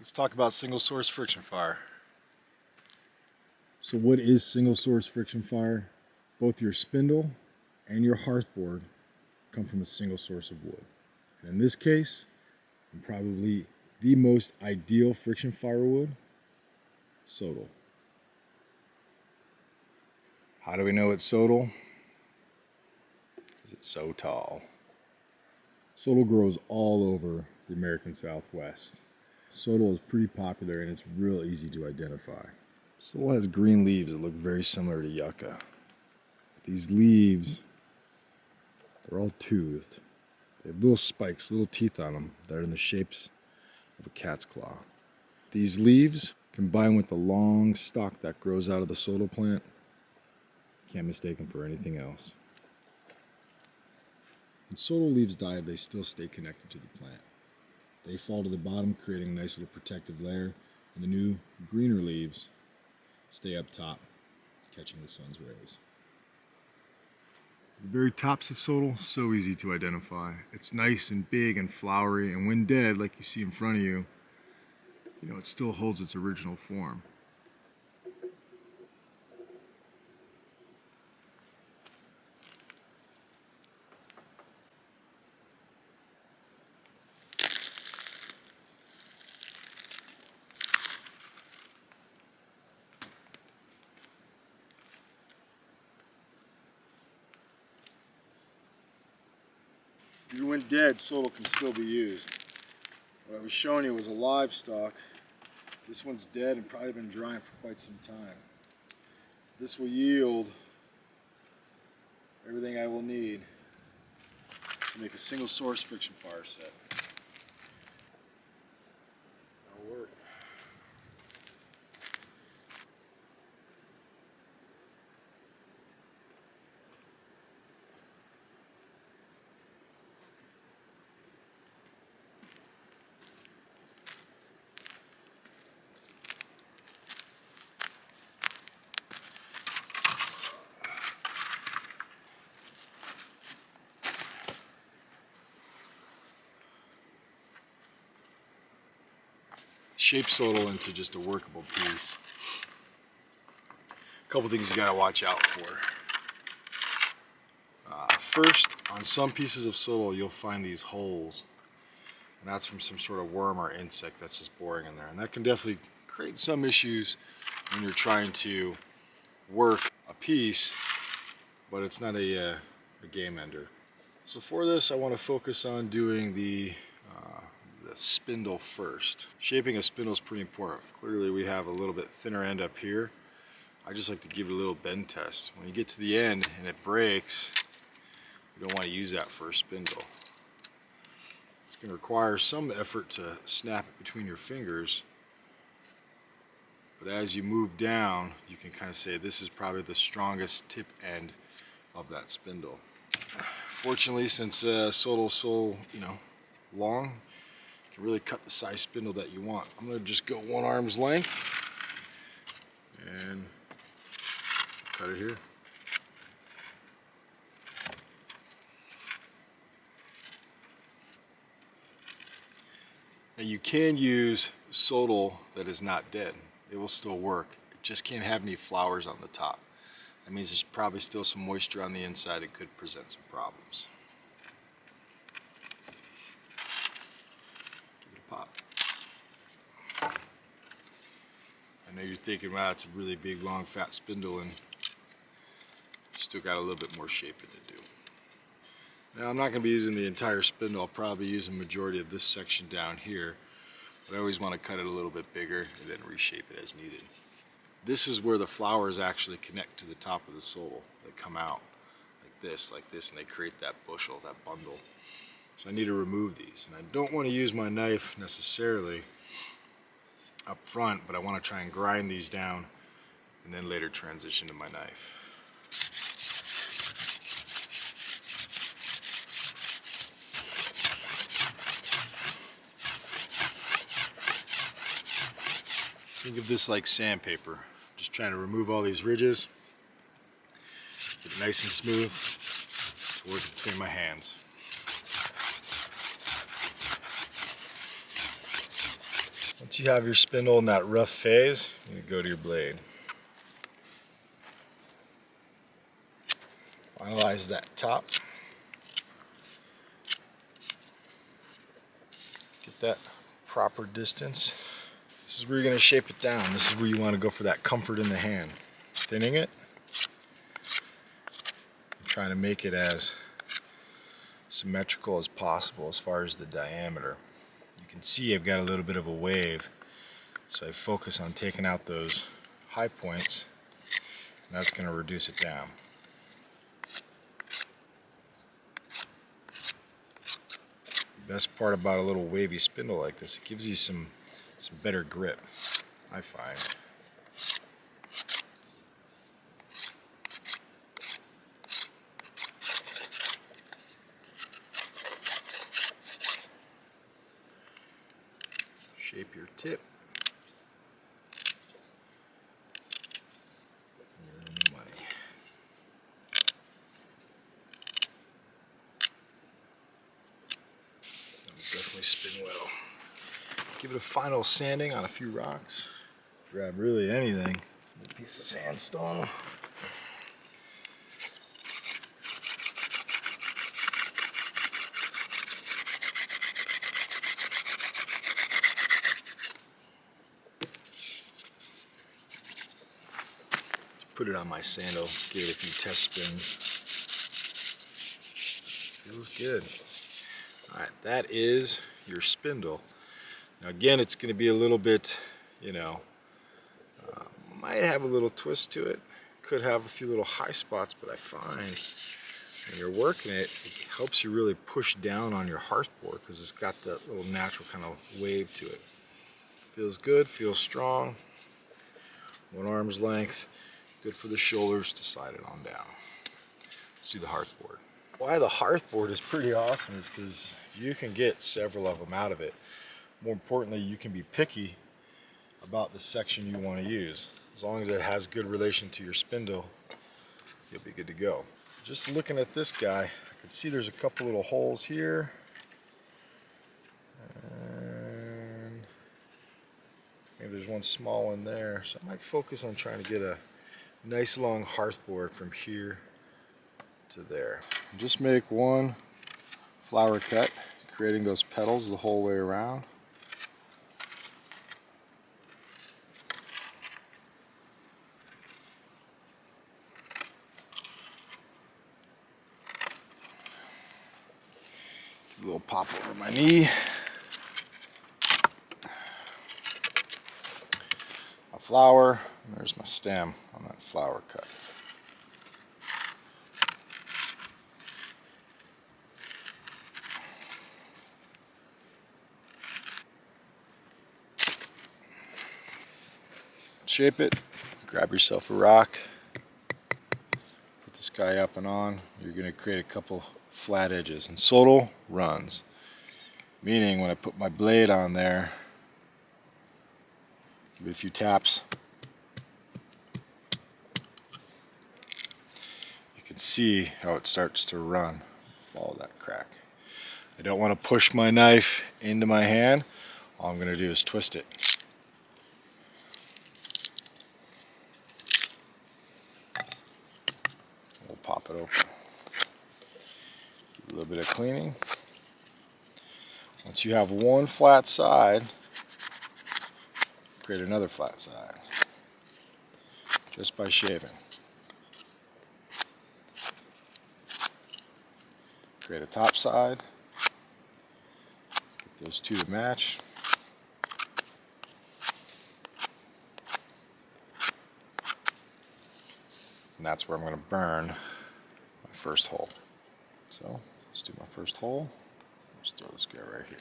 Let's talk about single source friction fire. So what is single source friction fire? Both your spindle and your hearthboard come from a single source of wood. And in this case, probably the most ideal friction fire wood, sodal. How do we know it's sodal? Because it's so tall. Sodal grows all over the American Southwest. Sodal is pretty popular and it's real easy to identify. Sodal has green leaves that look very similar to yucca. These leaves are all toothed. They have little spikes, little teeth on them that are in the shapes of a cat's claw. These leaves, combined with the long stalk that grows out of the sodal plant, can't mistake them for anything else. When sodal leaves die, they still stay connected to the plant. They fall to the bottom, creating a nice little protective layer, and the new, greener leaves stay up top, catching the sun's rays. The very tops of sodal, so easy to identify. It's nice and big and flowery, and when dead, like you see in front of you, it still holds its original form. Even when dead, sodal can still be used. What I was showing you was a live stock. This one's dead and probably been drying for quite some time. This will yield everything I will need to make a single source friction fire set. That'll work. Shape sodal into just a workable piece. A couple things you gotta watch out for. First, on some pieces of sodal, you'll find these holes, and that's from some sort of worm or insect that's just boring in there, and that can definitely create some issues when you're trying to work a piece, but it's not a game ender. So for this, I want to focus on doing the spindle first. Shaping a spindle is pretty important. Clearly we have a little bit thinner end up here. I just like to give it a little bend test. When you get to the end and it breaks, you don't want to use that for a spindle. It's going to require some effort to snap it between your fingers, but as you move down, you can kind of say this is probably the strongest tip end of that spindle. Fortunately, since sodal's so long, you can really cut the size spindle that you want. I'm going to just go 1 arm's length and cut it here. Now you can use sodal that is not dead. It will still work. It just can't have any flowers on the top. That means there's probably still some moisture on the inside. It could present some problems. Give it a pop. I know you're thinking, wow, it's a really big, long, fat spindle, and still got a little bit more shaping to do. Now, I'm not going to be using the entire spindle. I'll probably use a majority of this section down here, but I always want to cut it a little bit bigger and then reshape it as needed. This is where the flowers actually connect to the top of the sodal. They come out like this, and they create that bushel, that bundle. So I need to remove these, and I don't want to use my knife necessarily up front, but I want to try and grind these down and then later transition to my knife. Think of this like sandpaper. Just trying to remove all these ridges, get it nice and smooth, to work between my hands. Once you have your spindle in that rough phase, you go to your blade. Finalize that top. Get that proper distance. This is where you're going to shape it down. This is where you want to go for that comfort in the hand. Thinning it. I'm trying to make it as symmetrical as possible as far as the diameter. You can see I've got a little bit of a wave, so I focus on taking out those high points, and that's going to reduce it down. The best part about a little wavy spindle like this, it gives you some better grip, I find. Shape your tip. You're in the money. That'll definitely spin well. Give it a final sanding on a few rocks. Grab really anything. A piece of sandstone. Put it on my sandal, give it a few test spins. Feels good. Alright, that is your spindle. Now again, it's going to be a little bit, might have a little twist to it. Could have a few little high spots, but I find when you're working it, it helps you really push down on your hardboard because it's got that little natural kind of wave to it. Feels good, feels strong. 1 arm's length. Good for the shoulders to slide it on down. Let's do the hearthboard. Why the hearthboard is pretty awesome is because you can get several of them out of it. More importantly, you can be picky about the section you want to use. As long as it has good relation to your spindle, you'll be good to go. Just looking at this guy, I can see there's a couple little holes here. And maybe there's one small one there. So I might focus on trying to get a nice long hearthboard from here to there. Just make one flower cut, creating those petals the whole way around. A little pop over my knee. A flower, and there's my stem on that flower cut. Shape it, grab yourself a rock, put this guy up and on. You're going to create a couple flat edges, and solo runs, meaning when I put my blade on there, give it a few taps, you can see how it starts to run. Follow that crack. I don't want to push my knife into my hand. All I'm going to do is twist it. We'll pop it open. A little bit of cleaning. Once you have one flat side, create another flat side just by shaving. Create a top side, get those two to match. And that's where I'm going to burn my first hole. So let's do my first hole. Let's throw this guy right here.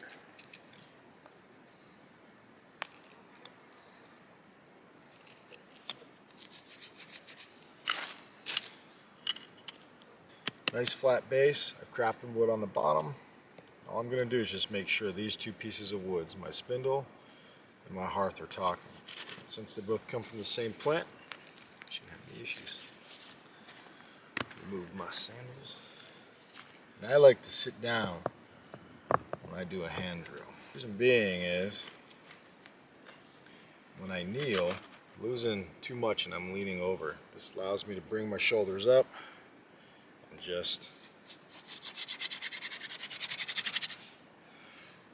Nice flat base. I've crafted wood on the bottom. All I'm going to do is just make sure these two pieces of wood, my spindle and my hearth, are talking. Since they both come from the same plant, I shouldn't have any issues. Remove my sandals. And I like to sit down when I do a hand drill. The reason being is when I kneel, I'm losing too much and I'm leaning over. This allows me to bring my shoulders up and just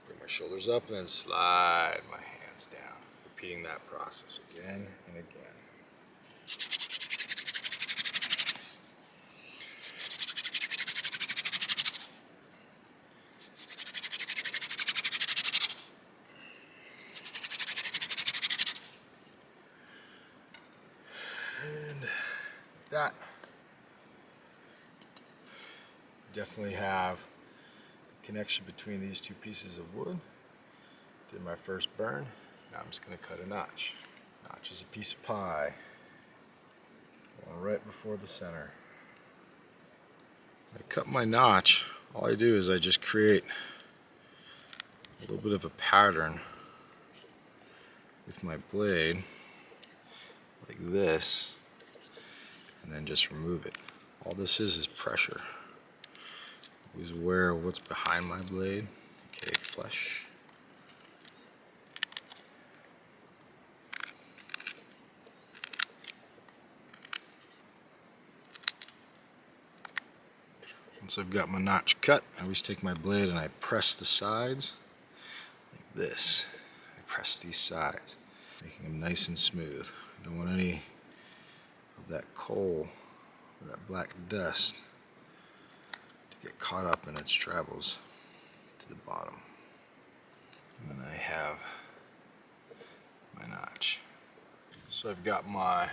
bring my shoulders up and then slide my hands down, repeating that process again and again. And that, definitely have a connection between these two pieces of wood. Did my first burn. Now I'm just going to cut a notch. Notch is a piece of pie. Going right before the center. I cut my notch. All I do is I just create a little bit of a pattern with my blade, like this, and then just remove it. All this is pressure. Always aware of what's behind my blade. Okay, flesh. Once I've got my notch cut, I always take my blade and I press the sides like this. I press these sides, making them nice and smooth. I don't want any of that coal or that black dust to get caught up in its travels to the bottom. And then I have my notch. So I've got my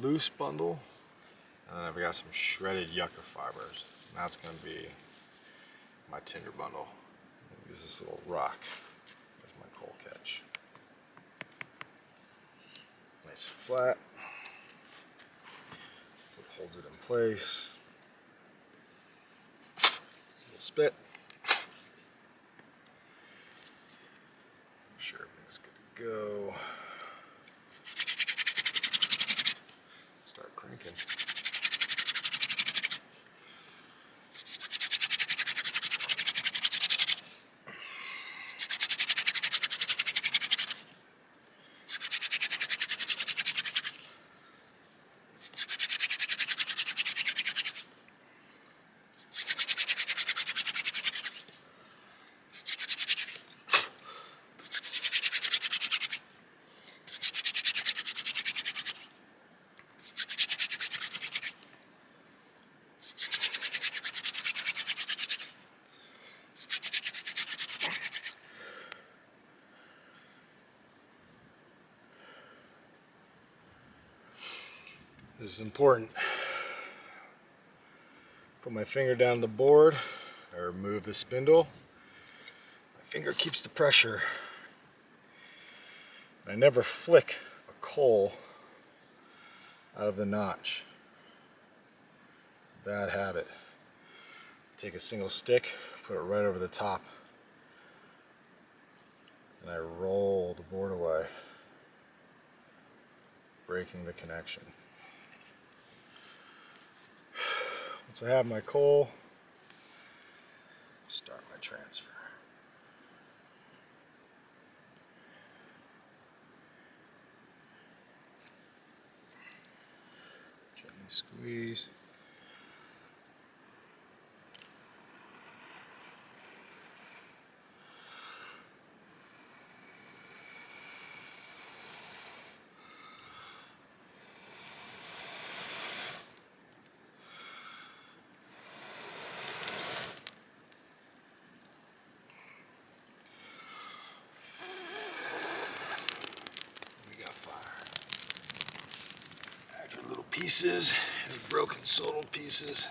loose bundle, and then I've got some shredded yucca fibers. And that's going to be my tinder bundle. Use this little rock as my coal catch. Nice and flat. It holds it in place. A little spit. Make sure everything's good to go. Start cranking. This is important. Put my finger down the board, I remove the spindle. My finger keeps the pressure. I never flick a coal out of the notch. It's a bad habit. Take a single stick, put it right over the top, and I roll the board away, breaking the connection. Once I have my coal, start my transfer. Gently squeeze. Pieces, any broken solder pieces.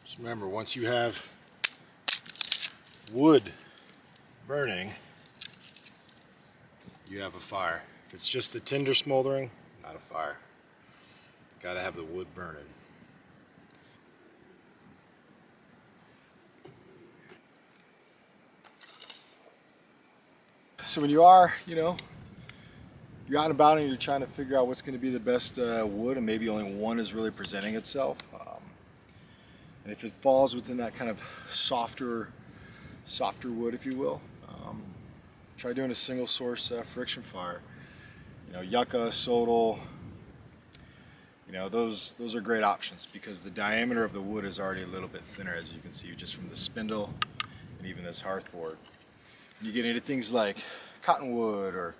Just remember, once you have wood burning, you have a fire. If it's just the tinder smoldering, not a fire. Gotta have the wood burning. So when you are, you're out and about and you're trying to figure out what's going to be the best wood, and maybe only one is really presenting itself. And if it falls within that kind of softer softer wood, if you will, try doing a single source friction fire. You know, yucca, sodal, you know, those are great options because the diameter of the wood is already a little bit thinner, as you can see, just from the spindle and even this hearthboard. When you get into things like cottonwood or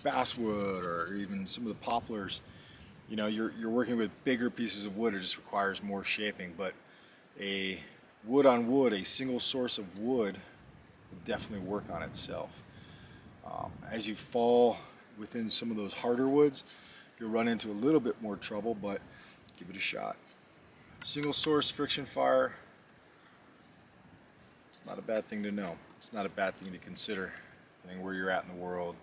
basswood or even some of the poplars, you know, you're working with bigger pieces of wood. It just requires more shaping. But a wood on wood, a single source of wood, will definitely work on itself. As you fall within some of those harder woods, you'll run into a little bit more trouble, but give it a shot. Single source friction fire, it's not a bad thing to know. It's not a bad thing to consider, depending where you're at in the world,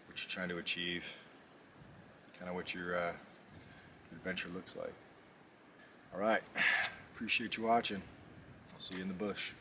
what you're trying to achieve, kind of what your adventure looks like. All right, appreciate you watching. I'll see you in the bush.